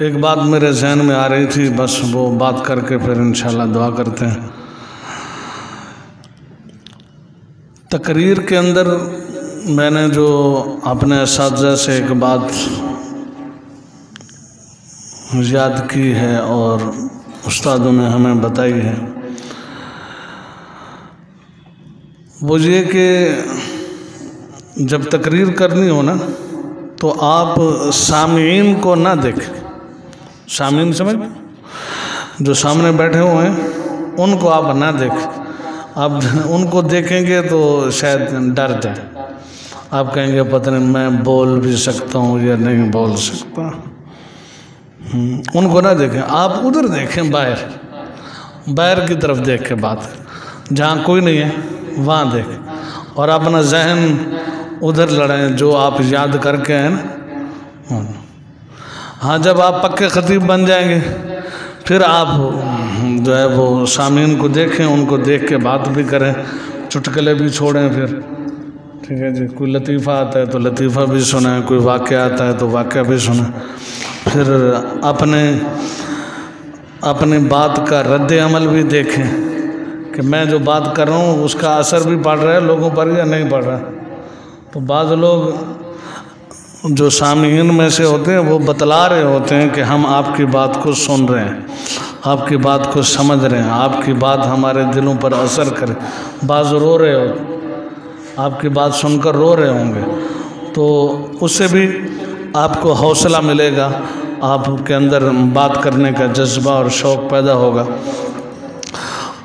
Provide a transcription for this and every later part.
ایک بات میرے ذہن میں آ رہی تھی، بس وہ بات کر کے پھر انشاءاللہ دعا کرتے ہیں۔ تقریر کے اندر میں نے جو اپنے اساتذہ سے ایک بات یاد کی ہے اور استادوں نے ہمیں بتائی ہے، وہ یہ کہ جب تقریر کرنی ہو نا تو آپ سامعین کو نہ دیکھیں۔ سامعین سمجھ، جو سامنے بیٹھے ہوئے ہیں ان کو آپ نہ دیکھیں۔ آپ ان کو دیکھیں گے تو شاید ڈر جائیں، آپ کہیں گے پتہ نہیں میں بول بھی سکتا ہوں یا نہیں بول سکتا۔ ان کو نہ دیکھیں، آپ ادھر دیکھیں، باہر کی طرف دیکھ کے بات کریں، جہاں کوئی نہیں ہے وہاں دیکھیں، اور اپنا ذہن ادھر لڑیں جو آپ یاد کر کے ہیں نا۔ ہاں، جب آپ پکے خطیب بن جائیں گے پھر آپ جو ہے وہ سامعین کو دیکھیں، ان کو دیکھ کے بات بھی کریں، چٹکلے بھی چھوڑیں پھر، ٹھیک ہے جی۔ کوئی لطیفہ آتا ہے تو لطیفہ بھی سنیں، کوئی واقعہ آتا ہے تو واقعہ بھی سنیں، پھر اپنے بات کا رد عمل بھی دیکھیں کہ میں جو بات کر رہا ہوں اس کا اثر بھی پڑ رہا ہے لوگوں پر یا نہیں پڑ رہا۔ تو بعض لوگ جو سامعین میں سے ہوتے ہیں وہ بتلا رہے ہوتے ہیں کہ ہم آپ کی بات کو سن رہے ہیں، آپ کی بات کو سمجھ رہے ہیں، آپ کی بات ہمارے دلوں پر اثر کرے۔ بعض رو رہے ہوتے ہیں، آپ کی بات سن کر رو رہے ہوں گے، تو اس سے بھی آپ کو حوصلہ ملے گا، آپ کے اندر بات کرنے کا جذبہ اور شوق پیدا ہوگا۔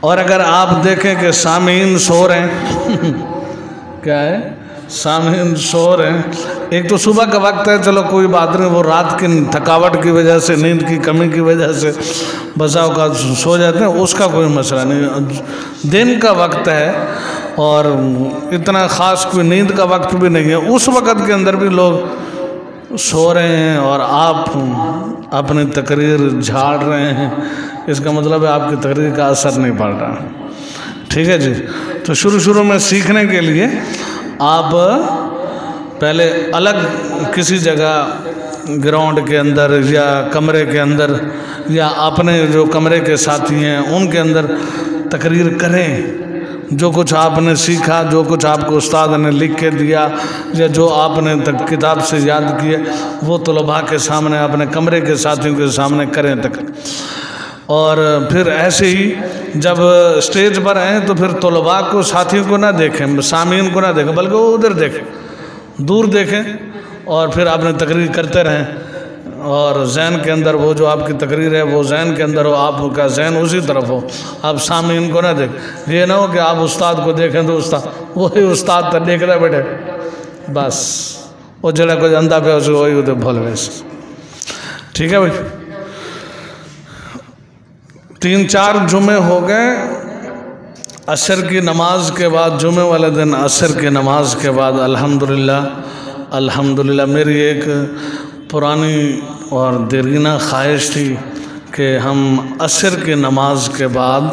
اور اگر آپ دیکھیں کہ سامعین سو رہے ہیں کیا ہے، سامعین سو رہے ہیں، ایک تو صبح کا وقت ہے، چلو کوئی بات نہیں، وہ رات کی تھکاوٹ کی وجہ سے، نیند کی کمی کی وجہ سے بسا اوقات سو جاتے ہیں، اس کا کوئی مسئلہ نہیں۔ دن کا وقت ہے اور اتنا خاص کوئی نیند کا وقت بھی نہیں ہے، اس وقت کے اندر بھی لوگ سو رہے ہیں اور آپ اپنی تقریر جھاڑ رہے ہیں، اس کا مطلب ہے آپ کی تقریر کا اثر نہیں پڑ رہا، ٹھیک ہے جی۔ تو شروع میں سیکھنے کے لیے آپ پہلے الگ کسی جگہ گراؤنڈ کے اندر یا کمرے کے اندر یا اپنے جو کمرے کے ساتھی ہیں ان کے اندر تقریر کریں، جو کچھ آپ نے سیکھا، جو کچھ آپ کو استاد نے لکھ کے دیا یا جو آپ نے کتاب سے یاد کیے وہ طلباء کے سامنے، اپنے کمرے کے ساتھیوں کے سامنے کریں تقریر۔ اور پھر ایسے ہی جب اسٹیج پر آئیں تو پھر طلباء کو، ساتھیوں کو نہ دیکھیں، سامعین کو نہ دیکھیں، بلکہ وہ ادھر دیکھیں، دور دیکھیں، اور پھر آپ نے تقریر کرتے رہیں، اور ذہن کے اندر وہ جو آپ کی تقریر ہے وہ ذہن کے اندر ہو، آپ کا ذہن اسی طرف ہو، آپ سامعین کو نہ دیکھیں۔ یہ نہ ہو کہ آپ استاد کو دیکھیں تو وہی استاد تک دیکھ رہے بیٹھے، بس وہ جڑا کوئی اندھا پہ اسے وہی ہوتے بھول ویسے، ٹھیک ہے بھائی۔ 3-4 جمعے ہو گئے عصر کی نماز کے بعد، جمعے والے دن عصر کی نماز کے بعد الحمدللہ میری ایک پرانی اور دیرینہ خواہش تھی کہ ہم عصر کی نماز کے بعد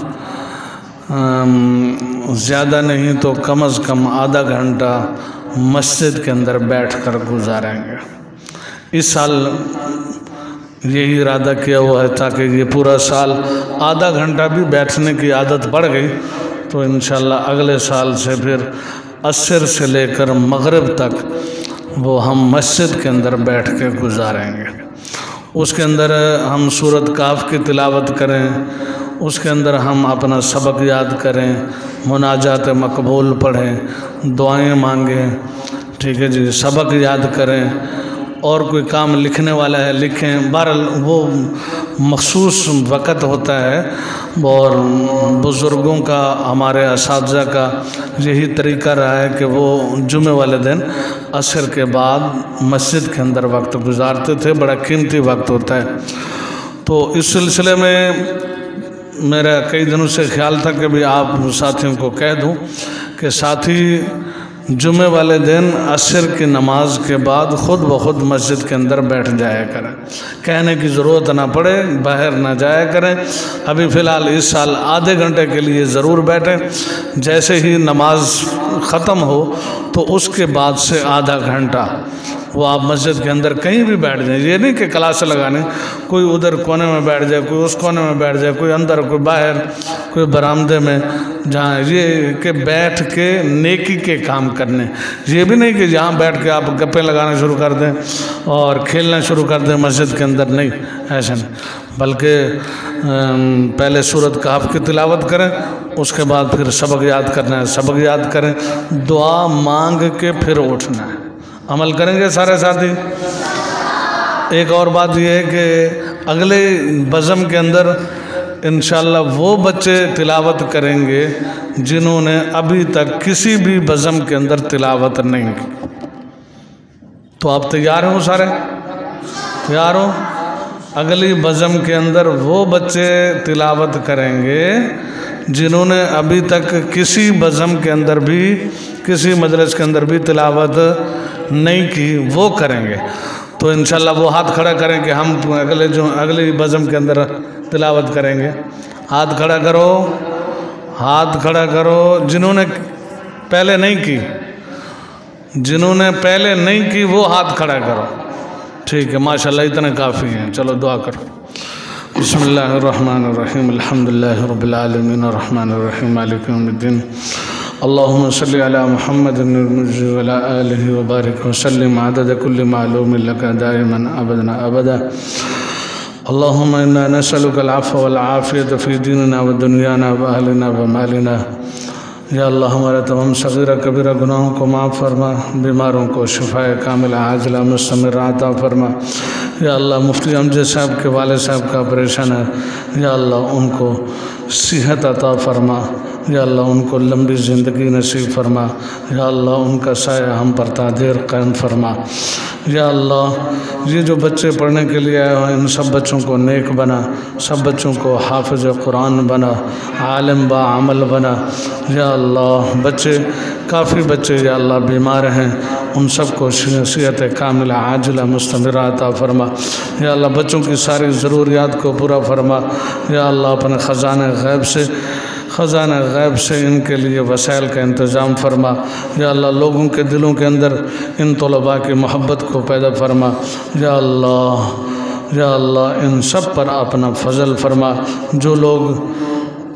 زیادہ نہیں تو کم از کم آدھا گھنٹہ مسجد کے اندر بیٹھ کر گزاریں گے۔ اس سال یہی ارادہ کیا ہوا ہے تاکہ یہ پورا سال آدھا گھنٹہ بھی بیٹھنے کی عادت پڑ گئی تو انشاءاللہ اگلے سال سے پھر عصر سے لے کر مغرب تک وہ ہم مسجد کے اندر بیٹھ کے گزاریں گے۔ اس کے اندر ہم سورۃ کہف کی تلاوت کریں، اس کے اندر ہم اپنا سبق یاد کریں، مناجات مقبول پڑھیں، دعائیں مانگیں، ٹھیک ہے جی، سبق یاد کریں، اور کوئی کام لکھنے والا ہے لکھیں۔ بہرحال وہ مخصوص وقت ہوتا ہے، اور بزرگوں کا، ہمارے اساتذہ کا یہی طریقہ رہا ہے کہ وہ جمعے والے دن عصر کے بعد مسجد کے اندر وقت گزارتے تھے، بڑا قیمتی وقت ہوتا ہے۔ تو اس سلسلے میں میرا کئی دنوں سے خیال تھا کہ بھی آپ ساتھیوں کو کہہ دوں کہ ساتھی جمعے والے دن عصر کی نماز کے بعد خود بخود مسجد کے اندر بیٹھ جایا کریں، کہنے کی ضرورت نہ پڑے، باہر نہ جایا کریں۔ ابھی فی الحال اس سال آدھے گھنٹے کے لیے ضرور بیٹھیں، جیسے ہی نماز ختم ہو تو اس کے بعد سے آدھا گھنٹہ وہ آپ مسجد کے اندر کہیں بھی بیٹھ جائیں، یہ نہیں کہ کلاسیں لگانے، کوئی ادھر کونے میں بیٹھ جائے، کوئی اس کونے میں بیٹھ جائے، کوئی اندر، کوئی باہر، کوئی برآمدے میں، جہاں یہ کہ بیٹھ کے نیکی کے کام کرنے، یہ بھی نہیں کہ جہاں بیٹھ کے آپ گپیں لگانا شروع کر دیں اور کھیلنا شروع کر دیں مسجد کے اندر، نہیں، ایسا نہیں، بلکہ پہلے سورۃ کہف کی تلاوت کریں، اس کے بعد پھر سبق یاد کرنا ہے، سبق یاد کریں، دعا مانگ کے پھر اٹھنا ہے۔ عمل کریں گے سارے ساتھی؟ ایک اور بات یہ ہے کہ اگلے بزم کے اندر انشاءاللہ وہ بچے تلاوت کریں گے جنہوں نے ابھی تک کسی بھی بزم کے اندر تلاوت نہیں کی۔ تو آپ تیار ہو سارے؟ تیار ہو؟ اگلی بزم کے اندر وہ بچے تلاوت کریں گے جنہوں نے ابھی تک کسی بزم کے اندر بھی، کسی مجلس کے اندر بھی تلاوت نہیں کی، وہ کریں گے۔ تو انشاءاللہ وہ ہاتھ کھڑا کریں کہ ہم اگلی بزم کے اندر تلاوت کریں گے۔ ہاتھ کھڑا کرو، ہاتھ کھڑا کرو جنہوں نے پہلے نہیں کی، جنہوں نے پہلے نہیں کی وہ ہاتھ کھڑا کرو۔ ٹھیک ہے، ماشاءاللہ اتنے کافی ہیں، چلو دعا کرو۔ بسم اللہ الرحمن الرحیم، الحمدللہ رب العالمین الرحمن الرحیم مالک یوم الدین، اللہم صلی علی محمد المجد وعلی آلہ وبارک وسلم عدد کل معلوم لک دائما ابدا ابدا، اللہم انا نسألک العفو والعافیت فی دیننا ودنیانا واہلنا ومالنا۔ یا اللہ ہمارے تمام صغیرہ کبیرہ گناہوں کو معاف فرما، بیماروں کو شفاء کاملہ عاجلہ مستمرہ عطا فرما۔ یا اللہ مفتی امجد صاحب کے والد صاحب کا آپریشن ہے، یا اللہ ان کو صحت عطا فرما، یا اللہ ان کو لمبی زندگی نصیب فرما، یا اللہ ان کا سایہ ہم پر تا دیر قائم فرما۔ یا اللہ یہ جو بچے پڑھنے کے لیے آئے ہیں ان سب بچوں کو نیک بنا، سب بچوں کو حافظ قرآن بنا، عالم با عمل بنا۔ یا اللہ بچے، کافی بچے یا اللہ بیمار ہیں، ان سب کو صحت کاملہ عاجلہ مستمرہ عطا فرما۔ یا اللہ بچوں کی ساری ضروریات کو پورا فرما۔ یا اللہ اپنے خزانہ غیب سے ان کے لیے وسائل کا انتظام فرما۔ یا اللہ لوگوں کے دلوں کے اندر ان طلباء کی محبت کو پیدا فرما۔ یا اللہ ان سب پر اپنا فضل فرما۔ جو لوگ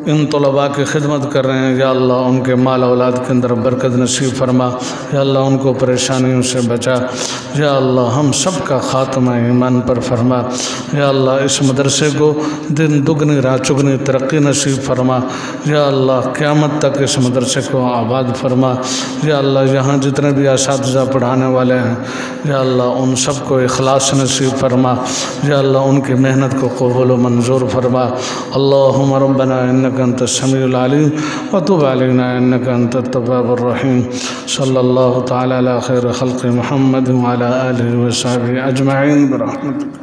ان طلباء کی خدمت کر رہے ہیں یا اللہ ان کے مال اولاد کے اندر برکت نصیب فرما۔ یا اللہ ان کو پریشانیوں سے بچا۔ یا اللہ ہم سب کا خاتمہ ایمان پر فرما۔ یا اللہ اس مدرسے کو دن دگنی رات چگنی ترقی نصیب فرما۔ یا اللہ قیامت تک اس مدرسے کو آباد فرما۔ یا اللہ یہاں جتنے بھی اساتذہ پڑھانے والے ہیں یا اللہ ان سب کو اخلاص نصیب فرما۔ یا اللہ ان کی محنت کو قبول و منظور فرما۔ اللہم ربنا انک انت السمیع العلیم وتب علینا انک انت التواب الرحیم۔ صلی اللہ تعالی علی خیر خلق محمد وعلی آلہ وصحبہ اجمعین برحمتک۔